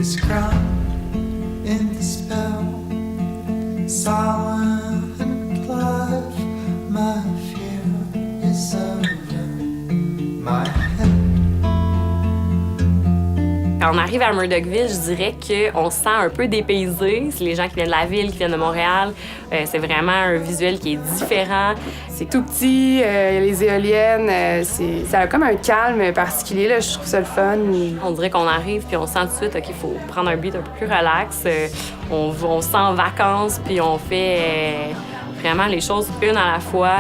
this crown in the spell. Silent life, my fear is over my head. Quand on arrive à Murdochville, je dirais qu'on se sent un peu dépaysé. C'est les gens qui viennent de la ville, qui viennent de Montréal. C'est vraiment un visuel qui est différent. C'est tout petit, les éoliennes, ça a comme un calme particulier, là. Je trouve ça le fun. On dirait qu'on arrive puis on sent tout de suite qu'il faut prendre un beat un peu plus relax. On se sent en vacances puis on fait vraiment les choses une à la fois.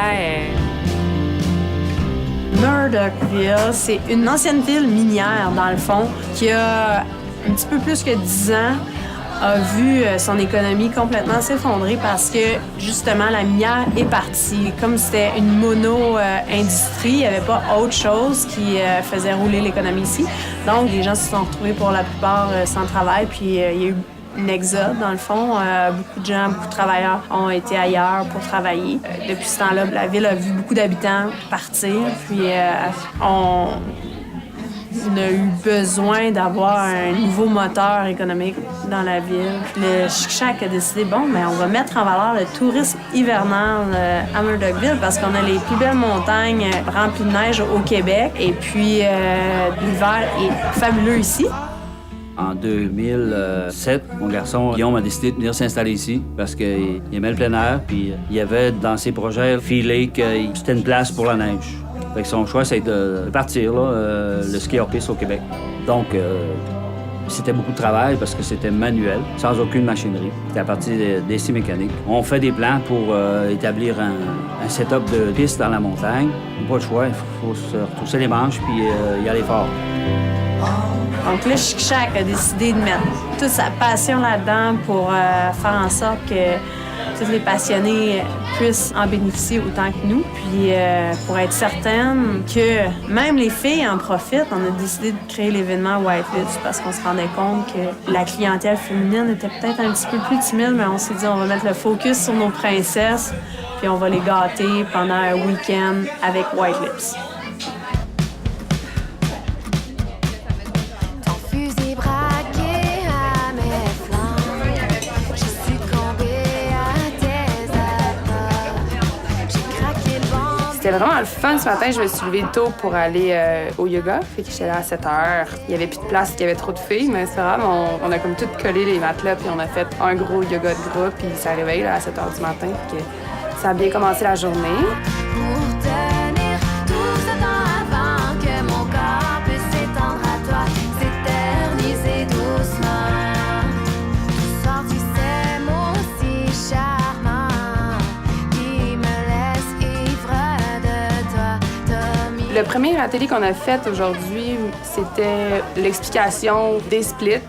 Murdochville, c'est une ancienne ville minière, dans le fond, qui a un petit peu plus que 10 ans, a vu son économie complètement s'effondrer parce que, justement, la minière est partie. Comme c'était une mono-industrie, il n'y avait pas autre chose qui faisait rouler l'économie ici. Donc, les gens se sont retrouvés pour la plupart sans travail, puis il y a eu un exode, dans le fond. Beaucoup de gens, beaucoup de travailleurs ont été ailleurs pour travailler. Depuis ce temps-là, la ville a vu beaucoup d'habitants partir, puis on a eu besoin d'avoir un nouveau moteur économique dans la ville. Le Chic-Chac a décidé, on va mettre en valeur le tourisme hivernal à Murdochville parce qu'on a les plus belles montagnes remplies de neige au Québec. Et puis, l'hiver est fabuleux ici. En 2007, mon garçon Guillaume a décidé de venir s'installer ici parce qu'il aimait le plein air. Puis il y avait dans ses projets filé que c'était une place pour la neige. Fait que son choix, c'est de partir le ski hors-piste au Québec. Donc, c'était beaucoup de travail parce que c'était manuel, sans aucune machinerie. C'était à partir d'essais mécaniques. On fait des plans pour établir un setup de piste dans la montagne. Pas le choix, il faut se retrousser les manches puis y aller fort. Donc le Chic-Chac a décidé de mettre toute sa passion là-dedans pour faire en sorte que tous les passionnés puissent en bénéficier autant que nous. Puis pour être certaine que même les filles en profitent, on a décidé de créer l'événement White Lips parce qu'on se rendait compte que la clientèle féminine était peut-être un petit peu plus timide, mais on s'est dit on va mettre le focus sur nos princesses puis on va les gâter pendant un week-end avec White Lips. C'était vraiment le fun. Ce matin, je me suis levée tôt pour aller au yoga. Fait que j'étais là à 7 heures. Il y avait plus de place, il y avait trop de filles, mais c'est grave. On a comme tout collé les matelas, puis on a fait un gros yoga de groupe, puis ça réveille là, à 7 heures du matin. Fait que ça a bien commencé la journée. Le premier atelier qu'on a fait aujourd'hui, c'était l'explication des splits.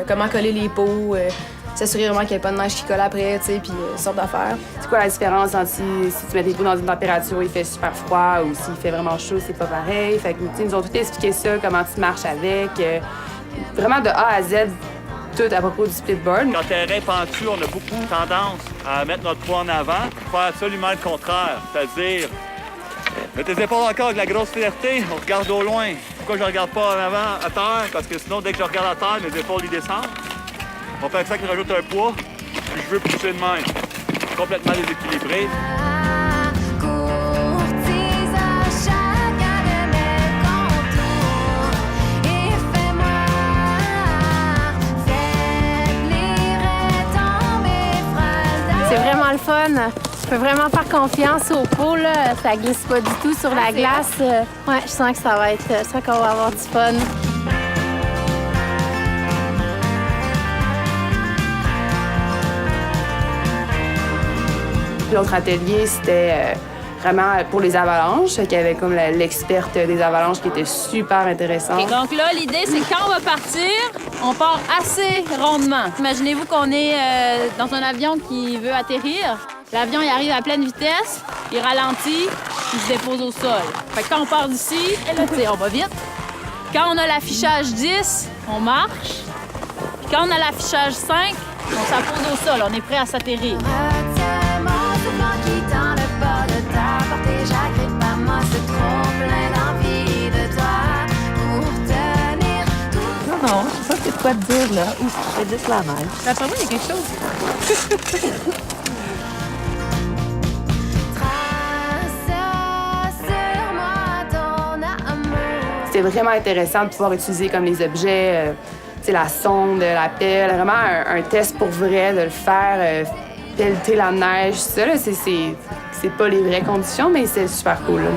Comment coller les pots, s'assurer vraiment qu'il n'y ait pas de neige qui colle après, tu sais, puis sorte d'affaires. C'est quoi la différence entre si tu mets tes pots dans une température où il fait super froid ou s'il fait vraiment chaud, c'est pas pareil. Fait que, ils nous ont tout expliqué ça, comment tu marches avec. Vraiment de A à Z, tout à propos du splitboard. Quand terrain pentu, on a beaucoup tendance à mettre notre poids en avant, faire absolument le contraire, c'est-à-dire mets tes épaules encore avec la grosse fierté, on regarde au loin. Pourquoi je regarde pas en avant, à terre? Parce que sinon, dès que je regarde à terre, mes épaules y descendent. On fait ça qui rajoute un poids, puis je veux pousser de même. Complètement déséquilibré. C'est vraiment le fun. Je peux vraiment faire confiance au pot, là. Ça glisse pas du tout sur la glace. Ouais, je sens que ça va être ça qu'on va avoir du fun. L'autre atelier, c'était vraiment pour les avalanches, qu'il y avait comme l'experte des avalanches qui était super intéressante. Et donc là, l'idée, c'est que quand on va partir, on part assez rondement. Imaginez-vous qu'on est dans un avion qui veut atterrir. L'avion, il arrive à pleine vitesse, il ralentit, il se dépose au sol. Fait que quand on part d'ici, on va vite. Quand on a l'affichage 10, on marche. Puis quand on a l'affichage 5, on s'appose au sol, on est prêt à s'atterrir. Non, ça, c'est quoi te dire, là? Ouf, je fais juste la neige. D'après moi, il y a quelque chose. C'était vraiment intéressant de pouvoir utiliser comme les objets, la sonde, la pelle, vraiment un test pour vrai, de le faire, pelleter la neige, ça, là, c'est pas les vraies conditions, mais c'est super cool. Là.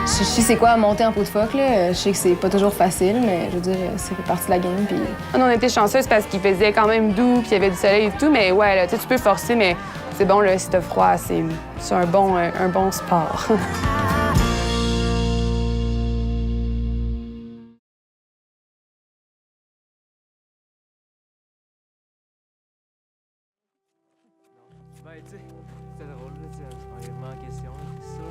Je sais c'est quoi monter en pot de phoque, là. Je sais que c'est pas toujours facile, mais je veux dire, c'est partie de la game. Puis... On était chanceuses parce qu'il faisait quand même doux, puis il y avait du soleil et tout, mais ouais, là, tu peux forcer, mais c'est bon, là, si t'as froid, c'est un bon sport. C'est drôle, c'est vraiment en question, c'est sûr.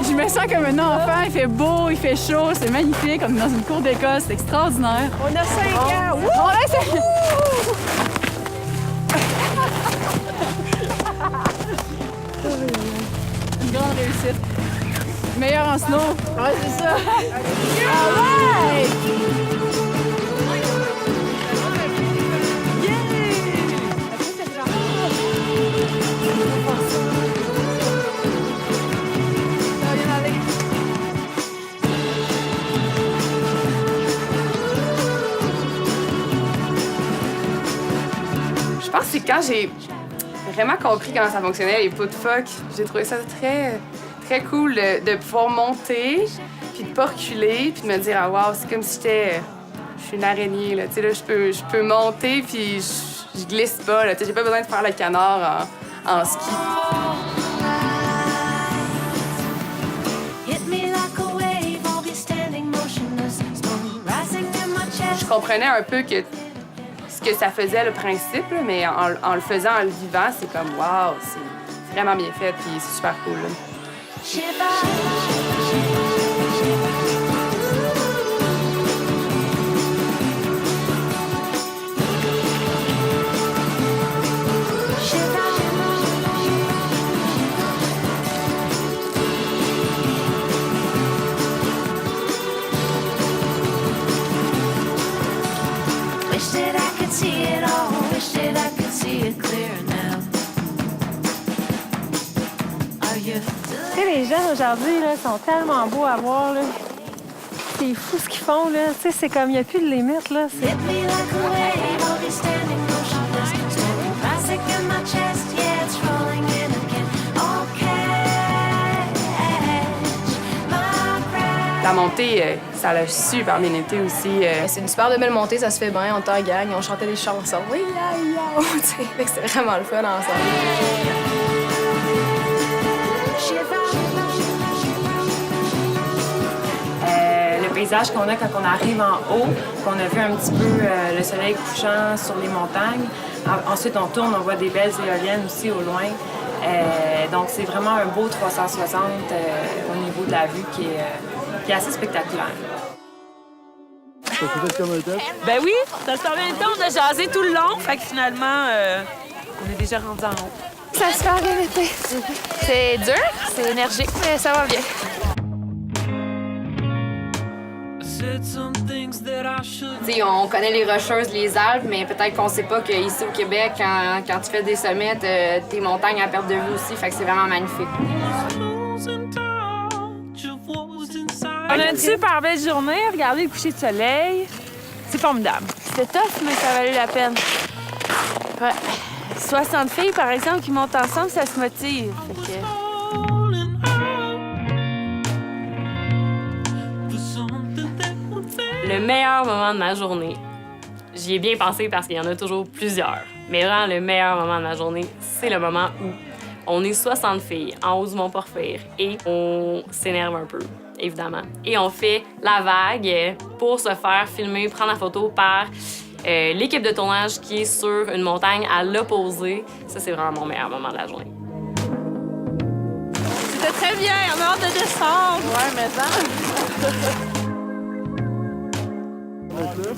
Je me sens comme un enfant, il fait beau, il fait chaud, c'est magnifique, on est dans une cour d'école, c'est extraordinaire. On a 5 ans! On a 5 ans! Une grande réussite. Meilleur en snow. Ouais, c'est ça. Ah ouais! Je pense que c'est quand j'ai vraiment compris comment ça fonctionnait, les pots de phoque. J'ai trouvé ça très, très cool de pouvoir monter, puis de pas reculer, puis de me dire « Ah, wow, c'est comme si je suis une araignée, là. Tu sais, là, je peux monter, puis je glisse pas, là. Tu sais, j'ai pas besoin de faire le canard en ski. » Je comprenais un peu ce que ça faisait, le principe, là, mais en le faisant, en le vivant, c'est comme wow, c'est vraiment bien fait, puis c'est super cool. Là. Les jeunes aujourd'hui là, sont tellement beaux à voir. Là. C'est fou ce qu'ils font. Là. C'est comme il n'y a plus de limite. Là. La montée, ça a super bien été aussi. C'est une super de belle montée, ça se fait bien, on était en gang, on chantait des chansons. Oui, c'était vraiment le fun ensemble. Le paysage qu'on a quand on arrive en haut, qu'on a vu un petit peu le soleil couchant sur les montagnes. Ensuite, on tourne, on voit des belles éoliennes aussi au loin. Donc, c'est vraiment un beau 360 au niveau de la vue qui est assez spectaculaire. Ça s'est fait comme un test? Ben oui, ça se permet le temps, on a jasé tout le long, fait que finalement, on est déjà rendu en haut. Ça a super bien été. C'est dur, c'est énergique, mais ça va bien. T'sais, on connaît les Rocheuses, les Alpes, mais peut-être qu'on sait pas qu'ici au Québec, quand tu fais des sommets, tes montagnes à perte de vue aussi, fait que c'est vraiment magnifique. On a une super belle journée, regardez le coucher de soleil. C'est formidable. C'était tough, mais ça valait la peine. Ouais. 60 filles, par exemple, qui montent ensemble, ça se motive. Fait que... Le meilleur moment de ma journée, j'y ai bien pensé parce qu'il y en a toujours plusieurs. Mais vraiment, le meilleur moment de ma journée, c'est le moment où on est 60 filles en haut du Mont Porphyre et on s'énerve un peu, évidemment. Et on fait la vague pour se faire filmer, prendre la photo par l'équipe de tournage qui est sur une montagne à l'opposé. Ça, c'est vraiment mon meilleur moment de la journée. C'était très bien, on a hâte de descendre. Ouais, mais ça...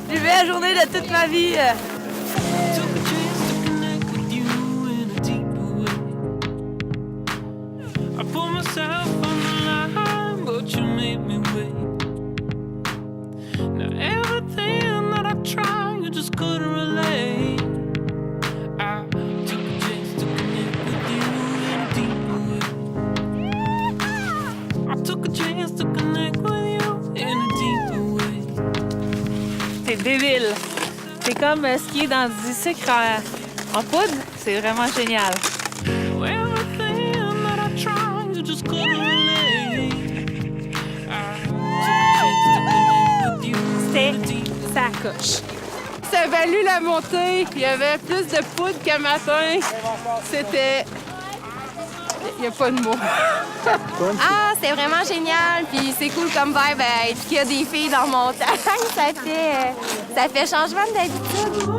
Plus belle journée de toute ma vie. but you made me wait. Now everything that I tried, you just couldn't relate. I took a chance to connect with you in a deeper way. I took a chance to connect with you in a deeper way. C'est débile. C'est comme skier dans du sucre en poudre. C'est vraiment génial. Everything that I tried, you just couldn't relate. I took a chance to connect with you. C'était sa coche. Ça a valu la montée. Il y avait plus de poudre que matin. C'était... Il n'y a pas de mots. Ah, c'est vraiment génial. Puis c'est cool comme vibe qu'il y a des filles dans mon montagne. Ça fait changement d'habitude.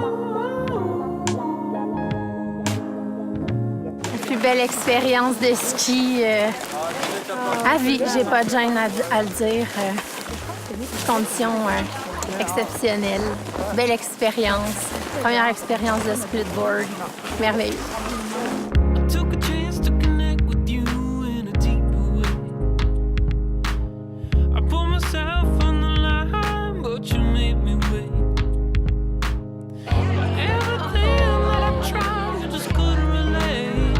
La plus belle expérience de ski à vie. J'ai pas de gêne à le dire. Conditions exceptionnelles. Belle expérience. Première expérience de splitboard. Merveilleux. Took a chance to connect with you in a deeper way. I put myself on the line, but you made me wait. Everything that I tried, you just couldn't relate.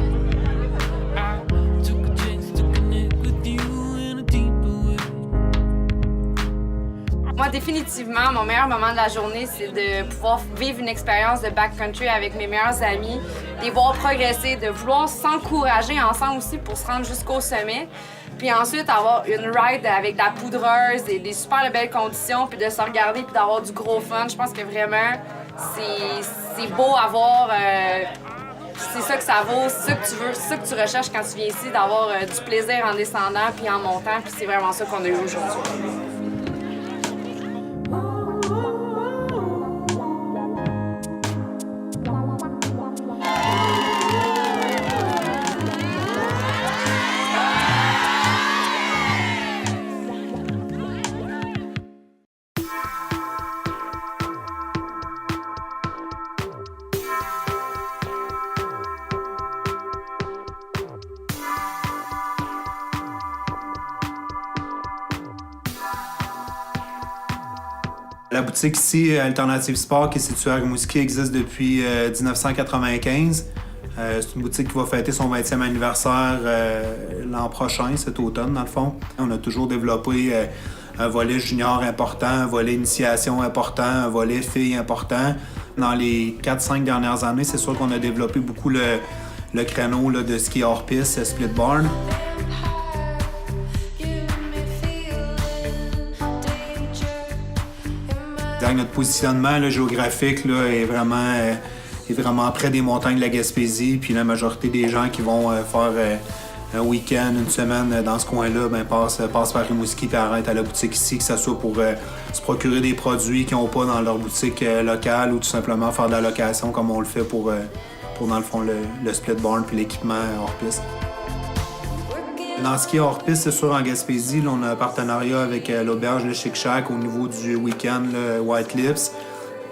I took a chance to connect with you in a deeper way. Moi, définitivement, mon meilleur moment de la journée, c'est de pouvoir vivre une expérience de backcountry avec mes meilleurs amis, de les voir progresser, de vouloir s'encourager ensemble aussi pour se rendre jusqu'au sommet. Puis ensuite, avoir une ride avec de la poudreuse, des super belles conditions, puis de se regarder puis d'avoir du gros fun. Je pense que vraiment, c'est beau à voir. C'est ça que ça vaut, c'est ça que tu veux, c'est ça que tu recherches quand tu viens ici, d'avoir du plaisir en descendant puis en montant. Puis c'est vraiment ça qu'on a eu aujourd'hui. La boutique ici, Alternative Sport, qui est située à Rimouski, existe depuis 1995. C'est une boutique qui va fêter son 20e anniversaire l'an prochain, cet automne, dans le fond. On a toujours développé un volet junior important, un volet initiation important, un volet filles important. Dans les 4-5 dernières années, c'est sûr qu'on a développé beaucoup le créneau là, de ski hors-piste, split barn. Notre positionnement là, géographique là, est vraiment près des montagnes de la Gaspésie. Puis la majorité des gens qui vont faire un week-end, une semaine dans ce coin-là, passent par Rimouski et arrêtent à la boutique ici, que ce soit pour se procurer des produits qu'ils n'ont pas dans leur boutique locale ou tout simplement faire de la location comme on le fait pour dans le fond, le split barn puis l'équipement hors-piste. Dans ce qui est hors-piste, c'est sûr, en Gaspésie, là, on a un partenariat avec l'auberge Le Chic Shack au niveau du week-end White Lips.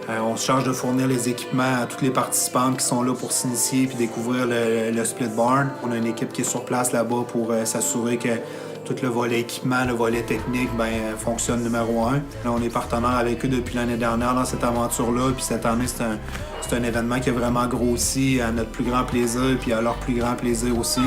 On se charge de fournir les équipements à toutes les participantes qui sont là pour s'initier puis découvrir le split barn. On a une équipe qui est sur place là-bas pour s'assurer que tout le volet équipement, le volet technique, fonctionne numéro 1. Là, on est partenaire avec eux depuis l'année dernière dans cette aventure-là. Puis cette année, c'est un événement qui a vraiment grossi à notre plus grand plaisir puis à leur plus grand plaisir aussi.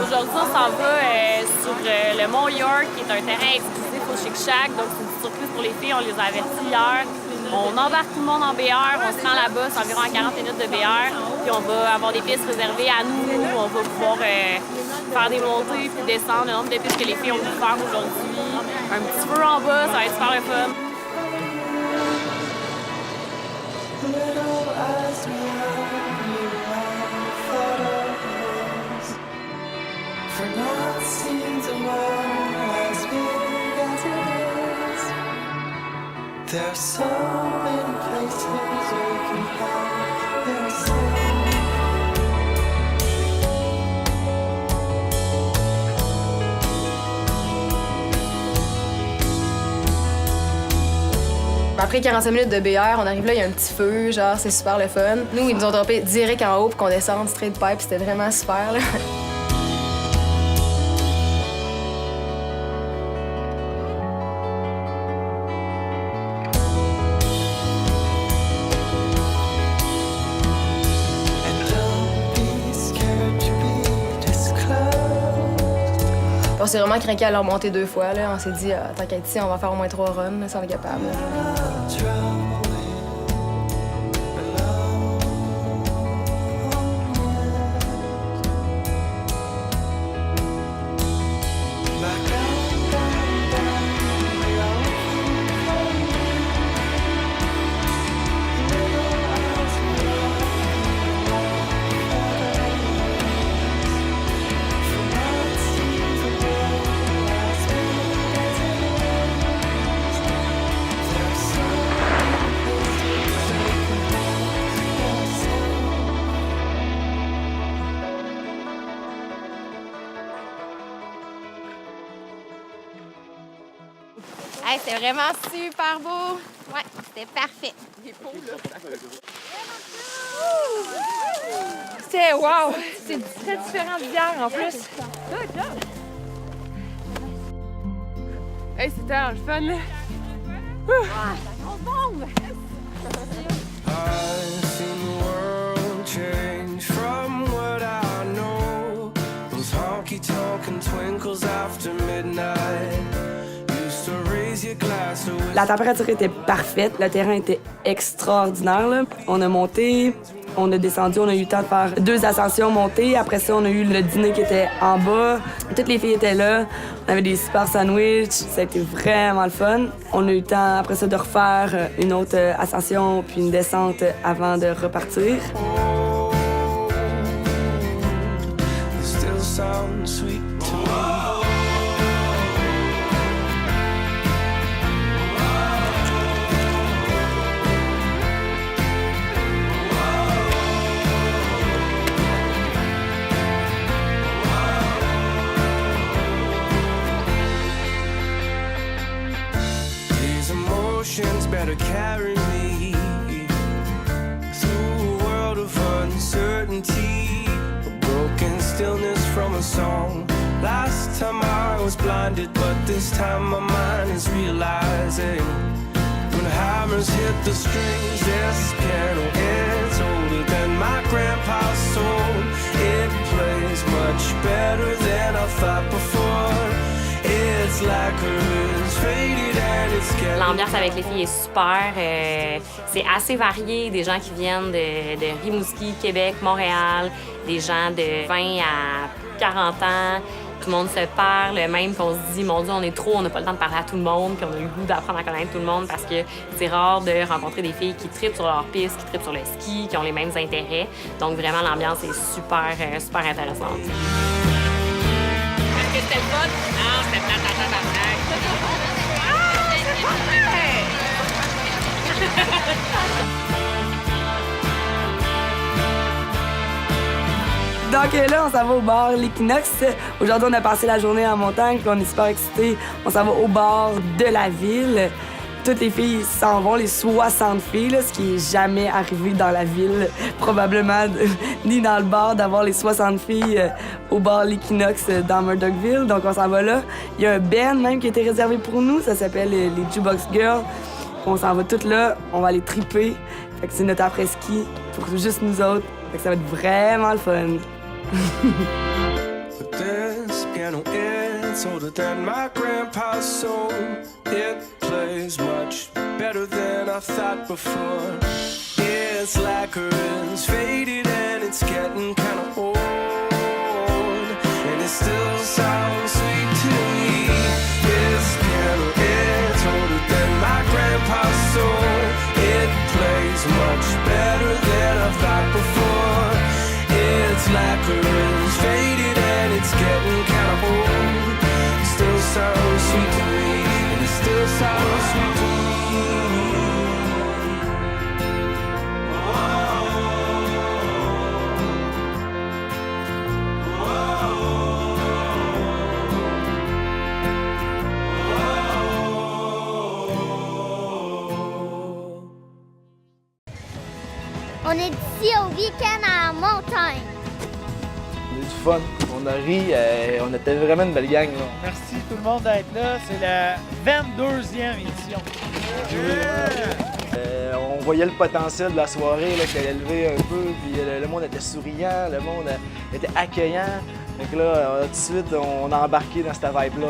Aujourd'hui, on s'en va sur le Mont York, qui est un terrain exclusif au Chic Shack. Donc, c'est une surprise pour les filles. On les a avertis hier. On embarque tout le monde en BR, on se rend là-bas, c'est environ à 40 minutes de BR, puis on va avoir des pistes réservées à nous, on va pouvoir faire des montées puis descendre, le nombre de pistes que les filles ont pu faire aujourd'hui. Un petit peu en bas, ça va être super le fun. There's so many places where you can hide. There's so Après 45 minutes de BR, on arrive là, il y a un petit feu, genre c'est super le fun. Nous, ils nous ont droppé direct en haut pour qu'on descende straight pipe, c'était vraiment super là. On s'est vraiment craqué à leur monter 2 fois. Là. On s'est dit, tant qu'à être ici, on va faire au moins 3 runs, là, si on est capable. Hey, c'était vraiment super beau. Ouais, c'était parfait. C'était wow! C'est très différent d'hier en plus. Good job! Hey, c'était un fun là. On bombe! I've seen the world change from what I know. Those honky-tonk and twinkles after midnight. La température était parfaite, le terrain était extraordinaire. Là. On a monté, on a descendu, on a eu le temps de faire 2 ascensions montées. Après ça, on a eu le dîner qui était en bas. Toutes les filles étaient là. On avait des super sandwichs. Ça a été vraiment le fun. On a eu le temps, après ça, de refaire une autre ascension puis une descente avant de repartir. Better carry me through a world of uncertainty, a broken stillness from a song. Last time I was blinded, but this time my mind is realizing when hammers hit the strings, this piano is older than my grandpa's soul. It plays much better than I thought before. It's like it's faded and it's getting... L'ambiance avec les filles est super. C'est assez varié. Des gens qui viennent de Rimouski, Québec, Montréal, des gens de 20 à 40 ans. Tout le monde se parle, même qu'on se dit, mon Dieu, on est trop, on n'a pas le temps de parler à tout le monde, puis on a le goût d'apprendre à connaître tout le monde parce que c'est rare de rencontrer des filles qui trippent sur leur piste, qui trippent sur le ski, qui ont les mêmes intérêts. Donc vraiment, l'ambiance est super, super intéressante. Est-ce que c'était le fun? Non, c'était plate à tabarnak. Ah, c'est pas vrai! Donc là, on s'en va au bar L'Équinoxe. Aujourd'hui, on a passé la journée en montagne, puis on est super excités. On s'en va au bar de la ville. Toutes les filles s'en vont, les 60 filles, là, ce qui est jamais arrivé dans la ville, probablement, ni dans le bar, d'avoir les 60 filles au bar L'Équinoxe dans Murdochville. Donc on s'en va là. Il y a un band même qui a été réservé pour nous, ça s'appelle les Jukebox Girls. On s'en va toutes là, on va aller triper. Fait que c'est notre après-ski pour juste nous autres. Fait que ça va être vraiment le fun. This piano is It's older than my grandpa's soul. It plays much better than I thought before. Its lacquer is faded and it's getting kind of old, and it still sounds sweet to me. This piano, it's older than my grandpa's soul. It plays much better than I thought before. Its lacquer is faded and it's getting kind of old. It still sounds sweet to me, and it still sounds sweet to me. On est ici au week-end à la montagne. On a eu du fun, on a ri, on était vraiment une belle gang. Là. Merci tout le monde d'être là, c'est la 22e édition. On voyait le potentiel de la soirée là, qui allait lever un peu, puis le monde était souriant, le monde était accueillant. Donc là, tout de suite, on a embarqué dans cette vibe-là.